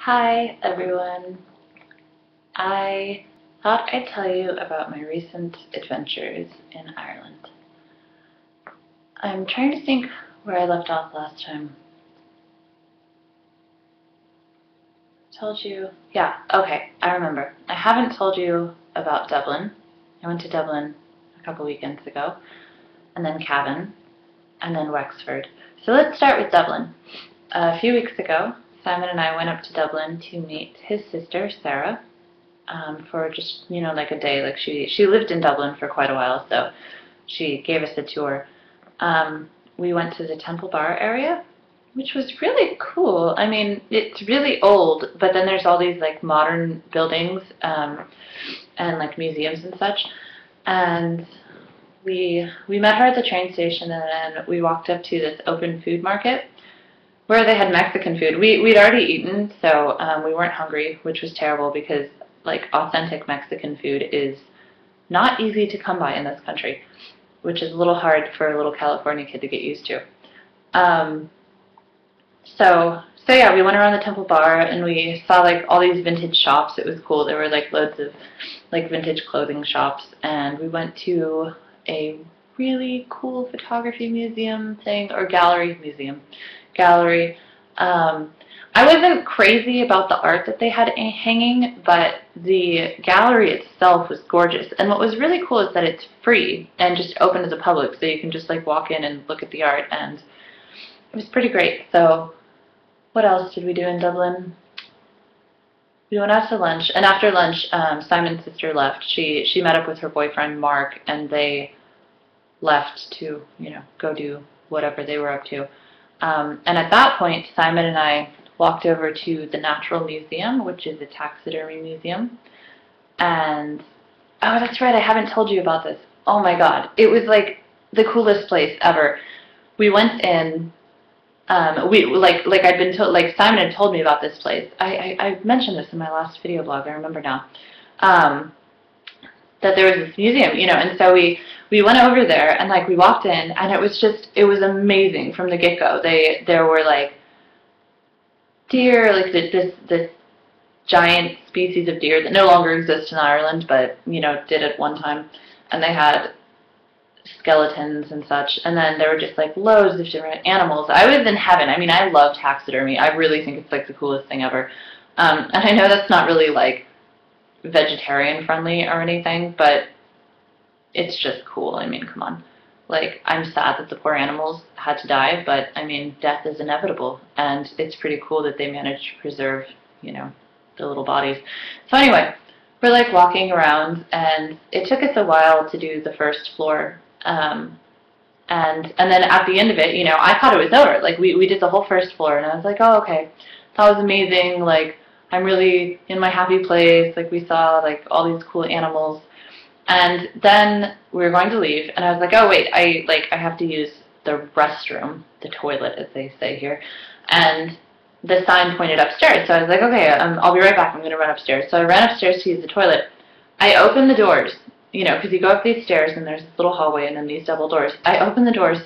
Hi everyone. I thought I'd tell you about my recent adventures in Ireland. I'm trying to think where I left off last time. Told you? Yeah, okay, I remember. I haven't told you about Dublin. I went to Dublin a couple weekends ago, and then Cavan, and then Wexford. So let's start with Dublin. A few weeks ago, Simon and I went up to Dublin to meet his sister, Sarah, for just, like a day. Like she lived in Dublin for quite a while, so she gave us a tour. We went to the Temple Bar area, which was really cool. I mean, it's really old, but then there's all these like modern buildings and like museums and such. And we met her at the train station, and then we walked up to this open food market where they had Mexican food. We'd already eaten, so we weren't hungry, which was terrible because like authentic Mexican food is not easy to come by in this country, which is a little hard for a little California kid to get used to. Um, so yeah, we went around the Temple Bar and we saw like all these vintage shops. It was cool. There were like loads of like vintage clothing shops, and we went to a really cool photography museum thing, or gallery. Um, I wasn't crazy about the art that they had hanging, but the gallery itself was gorgeous. And what was really cool is that it's free and just open to the public, so you can just like walk in and look at the art, and it was pretty great. So what else did we do in Dublin? We went out to lunch, and after lunch, Simon's sister left. She met up with her boyfriend Mark, and they left to go do whatever they were up to. And at that point, Simon and I walked over to the Natural Museum, which is a taxidermy museum. And oh, that's right, I haven't told you about this. Oh my God, it was like the coolest place ever. We went in. We like I'd been told, like Simon had told me about this place. I mentioned this in my last video blog. I remember now. That there was this museum, and so we went over there, and like we walked in, and it was amazing from the get-go. There were like deer, like this giant species of deer that no longer exists in Ireland, but did at one time, and they had skeletons and such, and then there were just like loads of different animals. I was in heaven. I mean, I love taxidermy. I really think it's like the coolest thing ever. And I know that's not really like vegetarian friendly or anything, but it's just cool. I mean, come on. Like, I'm sad that the poor animals had to die, but I mean, death is inevitable, and it's pretty cool that they managed to preserve, the little bodies. So anyway, we're like walking around, and it took us a while to do the first floor. And then at the end of it, I thought it was over. Like, we did the whole first floor, and I was like, oh, okay, that was amazing. Like, I'm really in my happy place. Like, we saw like all these cool animals. And then we were going to leave, and I was like, oh wait, I have to use the restroom, the toilet as they say here. And the sign pointed upstairs, so I was like, okay, I'll be right back. I'm going to run upstairs. So I ran upstairs to use the toilet. I opened the doors, because you go up these stairs and there's this little hallway and then these double doors. I opened the doors,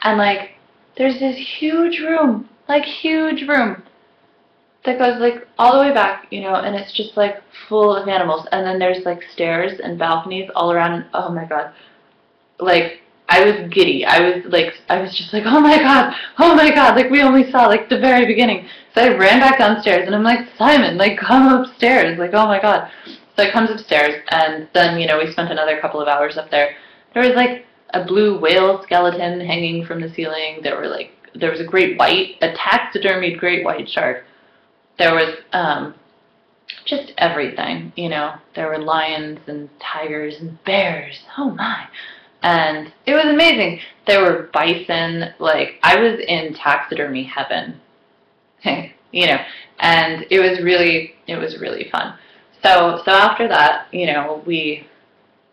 and like there's this huge room, that goes like all the way back, and it's just like full of animals. And then there's like stairs and balconies all around. And oh my God, like I was giddy. I was just like, oh my God, like we only saw like the very beginning. So I ran back downstairs, and I'm like, Simon, like come upstairs, like oh my God. So I comes upstairs, and then we spent another couple of hours up there. There was like a blue whale skeleton hanging from the ceiling. There was a great white, a taxidermied great white shark. There was just everything, There were lions and tigers and bears. Oh my. And it was amazing. There were bison. Like, I was in taxidermy heaven. And it was really fun. So after that, we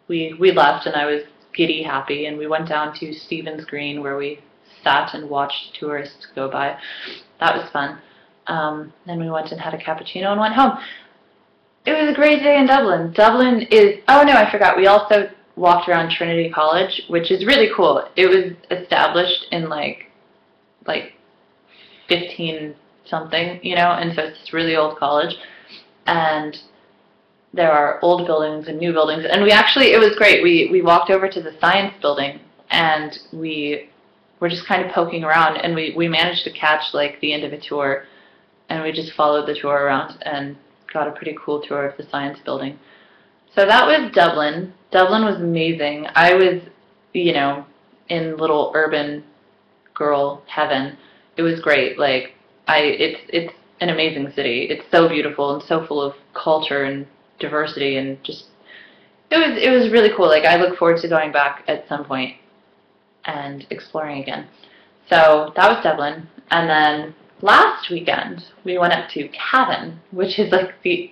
left, and I was giddy happy, and we went down to Stephen's Green, where we sat and watched tourists go by. That was fun. Then we went and had a cappuccino and went home. It was a great day in Dublin. Dublin is, oh no, I forgot. We also walked around Trinity College, which is really cool. It was established in like 15 something, you know, and so it's this really old college, and there are old buildings and new buildings, and it was great. We walked over to the science building, and we were just kind of poking around, and we managed to catch like the end of a tour, and we just followed the tour around and got a pretty cool tour of the science building. So that was Dublin. Dublin was amazing. I was, you know, in little urban girl heaven. It was great. Like it's an amazing city. It's so beautiful and so full of culture and diversity, and just it was really cool. Like I look forward to going back at some point and exploring again. So that was Dublin, and then last weekend we went up to Cavan, which is like the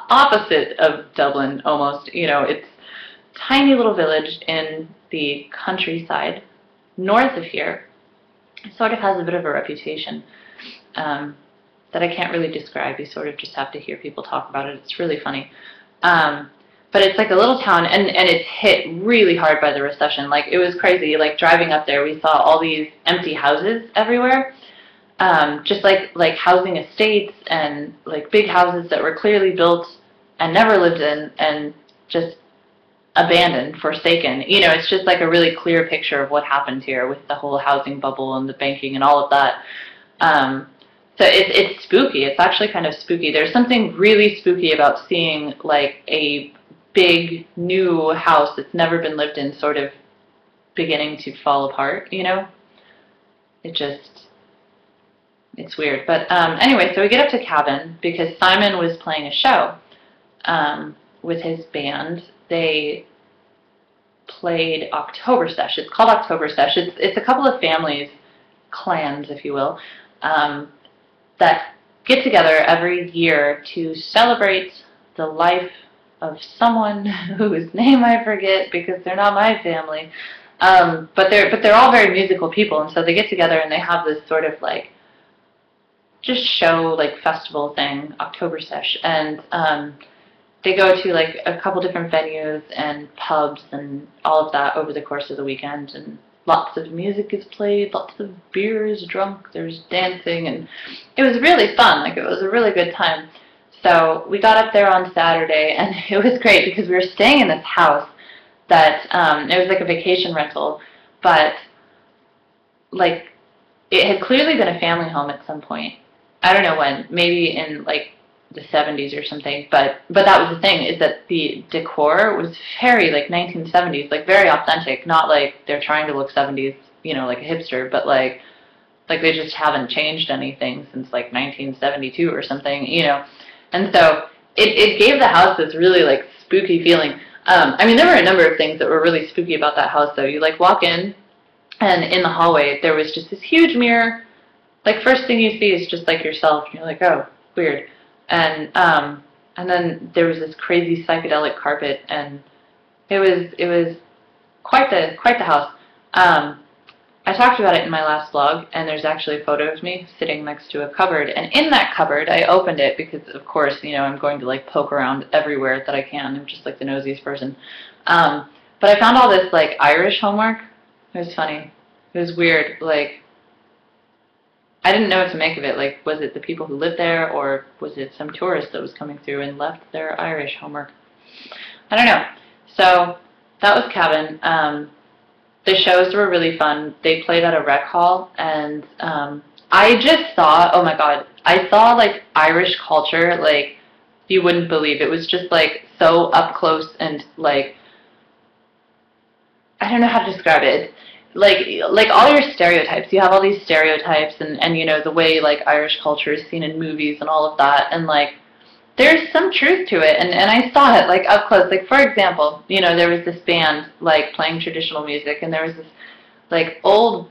opposite of Dublin almost. You know, it's a tiny little village in the countryside north of here. It sort of has a bit of a reputation that I can't really describe. You sort of just have to hear people talk about it. It's really funny. But it's like a little town, and it's hit really hard by the recession. Like, it was crazy. Like, driving up there, we saw all these empty houses everywhere. Just like housing estates and like big houses that were clearly built and never lived in and just abandoned, forsaken. You know, it's just like a really clear picture of what happened here with the whole housing bubble and the banking and all of that. So it's spooky. It's actually kind of spooky. There's something really spooky about seeing like a big new house that's never been lived in sort of beginning to fall apart, you know? It's weird. But anyway, so we get up to Cavan because Simon was playing a show with his band. They played Oktoberfest. It's called Oktoberfest. It's a couple of families, clans, if you will, that get together every year to celebrate the life of someone whose name I forget because they're not my family. But they're all very musical people, and so they get together and they have this sort of like just show, like festival thing, Oktoberfest, and they go to like a couple different venues and pubs and all of that over the course of the weekend, and lots of music is played, lots of beer is drunk, there's dancing, and it was really fun. Like, it was a really good time. So we got up there on Saturday, and it was great because we were staying in this house that it was like a vacation rental, but like it had clearly been a family home at some point. I don't know when, maybe in like the 70s or something, but that was the thing, is that the decor was very like 1970s, like very authentic, not like they're trying to look 70s, you know, like a hipster, but like they just haven't changed anything since like 1972 or something, you know. And so it gave the house this really like spooky feeling. I mean, there were a number of things that were really spooky about that house, though. You like walk in, and in the hallway there was just this huge mirror. Like, first thing you see is just like yourself, and you're like, oh, weird. And then there was this crazy psychedelic carpet, and it was quite the house. I talked about it in my last vlog, and there's actually a photo of me sitting next to a cupboard. And in that cupboard, I opened it because, of course, you know, I'm going to like poke around everywhere that I can. I'm just like the nosiest person. But I found all this like Irish homework. It was funny. It was weird. Like, I didn't know what to make of it. Like, was it the people who lived there, or was it some tourist that was coming through and left their Irish homework? I don't know. So that was Cavan. The shows were really fun. They played at a rec hall, and I just saw, oh my god, I saw like Irish culture like you wouldn't believe. It was just like so up close and like, I don't know how to describe it. Like all your stereotypes. You have all these stereotypes, and you know, the way like Irish culture is seen in movies and all of that, and like there's some truth to it, and I saw it like up close. Like, for example, you know, there was this band like playing traditional music, and there was this like old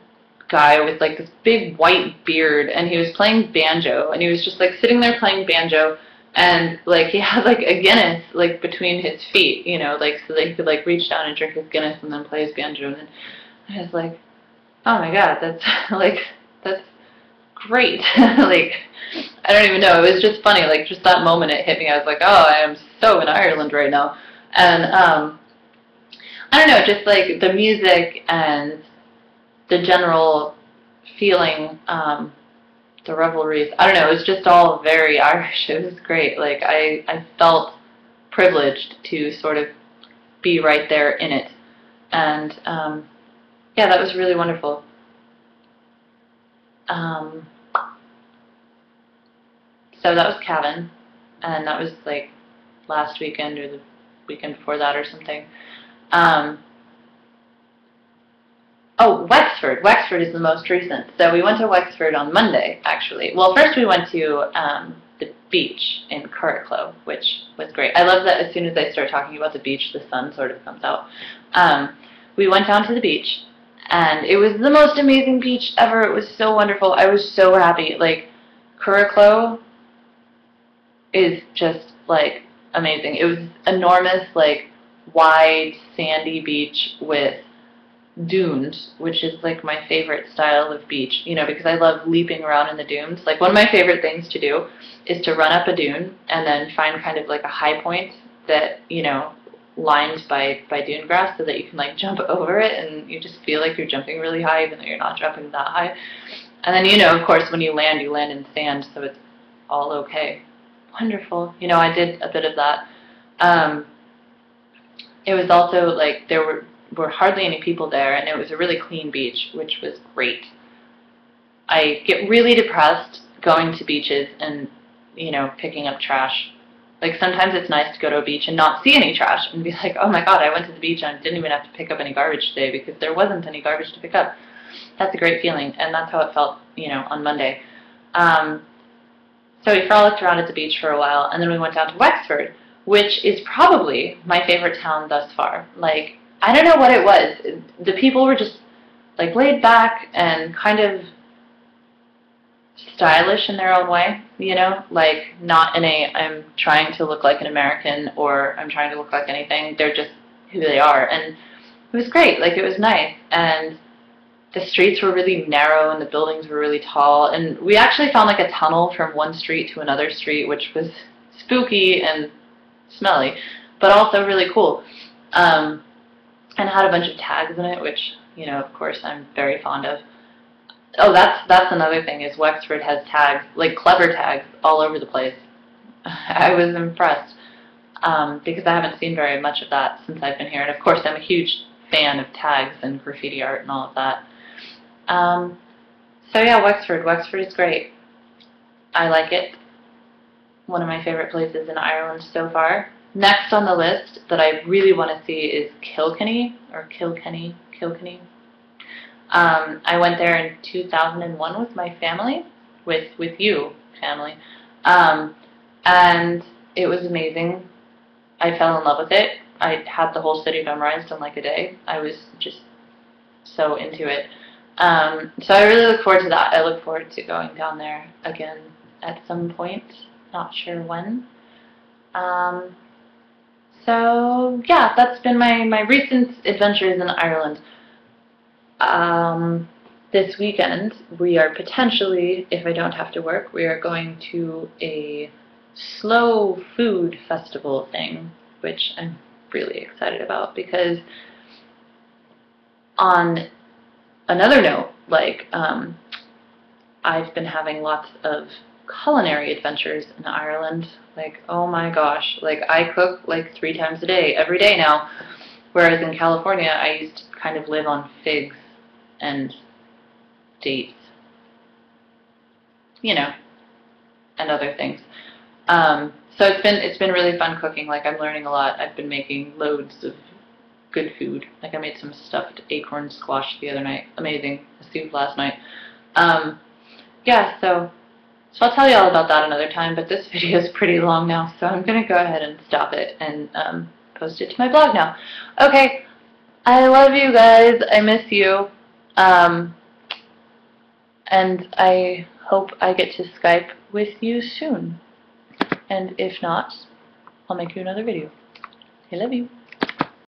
guy with like this big white beard, and he was playing banjo, and he was just like sitting there playing banjo, and like he had like a Guinness like between his feet, you know, like so that he could like reach down and drink his Guinness and then play his banjo. And then I was like, oh my god, that's like, that's great. Like, I don't even know, it was just funny, like just that moment it hit me. I was like, oh, I am so in Ireland right now. And I don't know, just like the music and the general feeling the revelries. I don't know, it was just all very Irish. It was great. Like, I felt privileged to sort of be right there in it. And, yeah, that was really wonderful. So that was Cavan, and that was like last weekend or the weekend before that or something. Oh, Wexford. Wexford is the most recent. So we went to Wexford on Monday, actually. Well, first we went to the beach in Curracloe, which was great. I love that as soon as I start talking about the beach, the sun sort of comes out. We went down to the beach, and it was the most amazing beach ever. It was so wonderful. I was so happy. Like, Curracloe is just, like, amazing. It was enormous, like, wide, sandy beach with dunes, which is, like, my favorite style of beach, you know, because I love leaping around in the dunes. Like, one of my favorite things to do is to run up a dune and then find kind of, like, a high point that, you know, lined by dune grass so that you can, like, jump over it and you just feel like you're jumping really high even though you're not jumping that high. And then, you know, of course, when you land in sand, so it's all okay. Wonderful. You know, I did a bit of that. It was also, like, there were hardly any people there, and it was a really clean beach, which was great. I get really depressed going to beaches and, you know, picking up trash. Like, sometimes it's nice to go to a beach and not see any trash and be like, oh my god, I went to the beach and I didn't even have to pick up any garbage today because there wasn't any garbage to pick up. That's a great feeling, and that's how it felt, you know, on Monday. So we frolicked around at the beach for a while, and then we went down to Wexford, which is probably my favorite town thus far. Like, I don't know what it was. The people were just, like, laid back and kind of stylish in their own way, you know? Like, not in a, I'm trying to look like an American or I'm trying to look like anything. They're just who they are. And it was great. Like, it was nice. And the streets were really narrow and the buildings were really tall. And we actually found, like, a tunnel from one street to another street, which was spooky and smelly, but also really cool. And had a bunch of tags in it, which, you know, of course, I'm very fond of. Oh, that's another thing, is Wexford has tags, like clever tags, all over the place. I was impressed, because I haven't seen very much of that since I've been here. And of course, I'm a huge fan of tags and graffiti art and all of that. So yeah, Wexford is great. I like it. One of my favorite places in Ireland so far. Next on the list that I really want to see is Kilkenny, or Kilkenny. I went there in 2001 with my family, with you, family, and it was amazing. I fell in love with it. I had the whole city memorized in like a day. I was just so into it. So I really look forward to that. I look forward to going down there again at some point. Not sure when. So yeah, that's been my recent adventures in Ireland. This weekend we are potentially, if I don't have to work, we are going to a slow food festival thing, which I'm really excited about, because on another note, like, I've been having lots of culinary adventures in Ireland. Like, oh my gosh, like, I cook like 3 times a day, every day now, whereas in California I used to kind of live on figs and dates, you know, and other things. So it's been really fun cooking. Like, I'm learning a lot. I've been making loads of good food. Like, I made some stuffed acorn squash the other night. Amazing. A soup last night. Yeah, so I'll tell you all about that another time, but this video is pretty long now, so I'm going to go ahead and stop it and post it to my blog now. Okay, I love you guys. I miss you. And I hope I get to Skype with you soon. And if not, I'll make you another video. I love you.